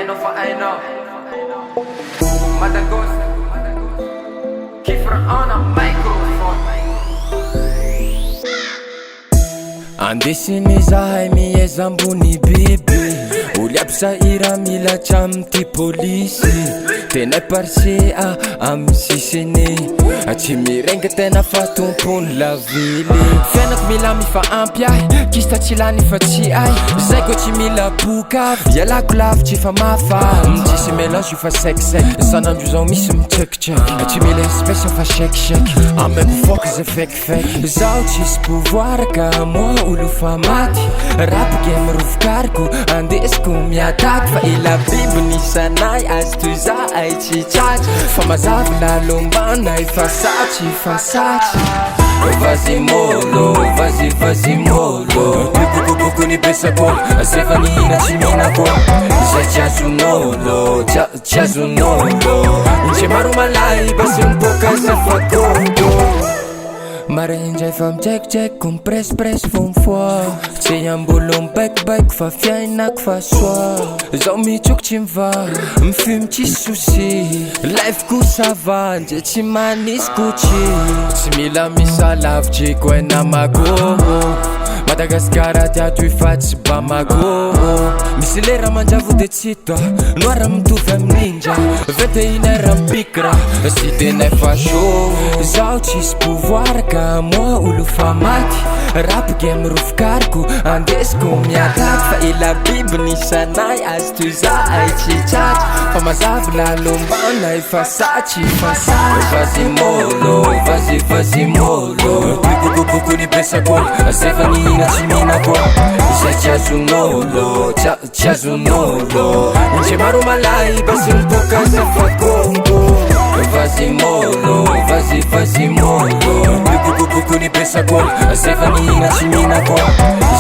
فأينا Madagost كيف رأنا مايكروفون عندي سني زهايمي يزنبوني بيبي ولابسة إيرامي تشامتي بوليسي تena parsia amsisiny tsy mirenga tena fa tompony la vily fiainako mila mifaampy ahy kista tsy lany fa tsy ay zay ko tsy mila bokavy ialako lavitry fa mafavy tsisy mélange fa seksek sanandro zao misy mitsekitseky tsy mila espèce fa shekisheky ameko foky zay fekifeky zaho tsisy pouvoir ka moi olo fa maty rap game rovokariko andesiko miataky fa ila bibiny sanay azy toy za ay tsy tsatsy fa mazavy nalombana efa satsy fa satsy Vas-y mollo, vas-y mollo Boko ni besakol, sefa nina tsy minakol Zay tsy azonolo, tsy azonolo Tsy maro malay, basi miboaka zafakondo Maraindray fa mitsekitseky ko mipresipresy fo mifoa Tsy ambolo mibaikibaiky fa fiainako fa soa Zaho mitsoko tsy miva, mifimy tsisy souci Life ko sava, ndre tsy manisy Gucci Tsy mila misalavitry ko ay namako Madagasikara tiatoy fa tsy Bamako Misy lera manjavo de tsy hita Noara mitovy amin'indra 21h mipikra Sy tena fa chaud Zaho tsisy pouvoir ka moi olo fa maty Rap game rovokariko andesiko miataky Fa ila bibiny sanay azy toy za ay tsy tsatsy Fa mazavy nalombana efa satsy fa satsy Vas-y mollo, vas-y mollo Boko ni besakol, sefa nina tsy minakol Zay tsy azonolo, tsy azonolo Tsy maro malay, basi miboaka zafakongo Vas-y mollo, vas-y mollo Boko ni besakol, sefa nina tsy minakol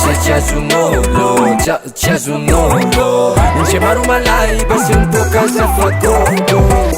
Zay tsy azonolo, tsy azonolo Tsy maro malay, basi miboaka zafakongo